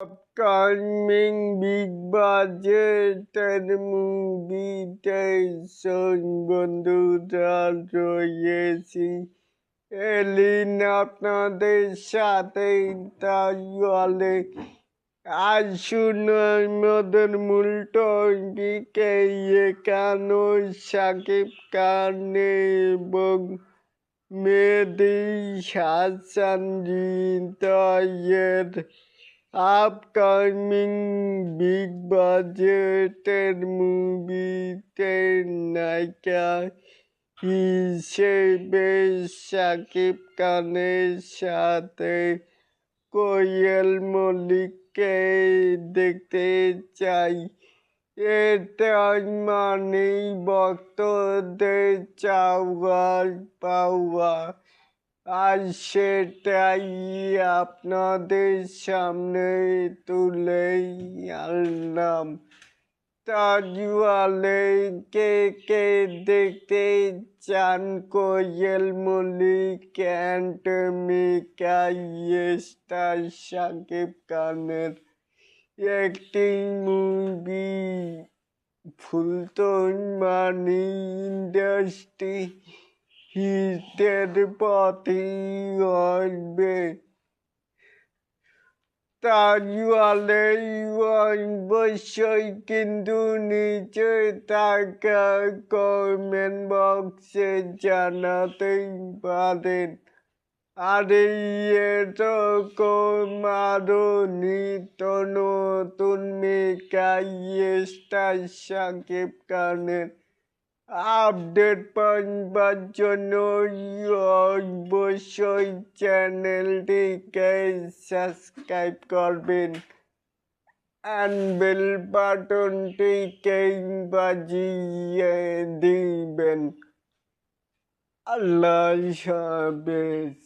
Upcoming big বাজেটের মুভিতে বন্ধুরা রয়েছি এলিন আপনাদের সাথে তাহলে আসুন আমাদের মূল টপিকে এখানে শাকিব খান এবং মেহেদী হাসান হৃদয়ের আপকামিং বিগ বাজেটের মুভিতে নায়িকা হিসেবে শাকিব খানের সাথে কোয়েল মল্লিককে দেখতে চাই। এটাই মানেই ভক্তদের চাওয়ার পাওয়া, আর সেটাই আপনাদের সামনে তুলে আনলাম। তাহলে কে কে দেখতে চান কোয়েল মল্লিক অ্যান্ড মেঘা স্টার শাকিব খানের একটি মুভি ফুলতন মানি ইন্ডাস্ট্রি হিটের পথে আসবে। তাহলে অবশ্যই কিন্তু নিচে থাকা কমেন্ট বক্সে জানাতেই পারেন। আর এরকম আরো নিত্য নতুন মেগা স্টার শাকিব খানের আপডেট পাওয়ার জন্য অবশ্যই চ্যানেলটিকে সাবস্ক্রাইব করবেন and বেল বাটনটিকে বাজিয়ে দিবেন। আল্লাহ হাফেজ।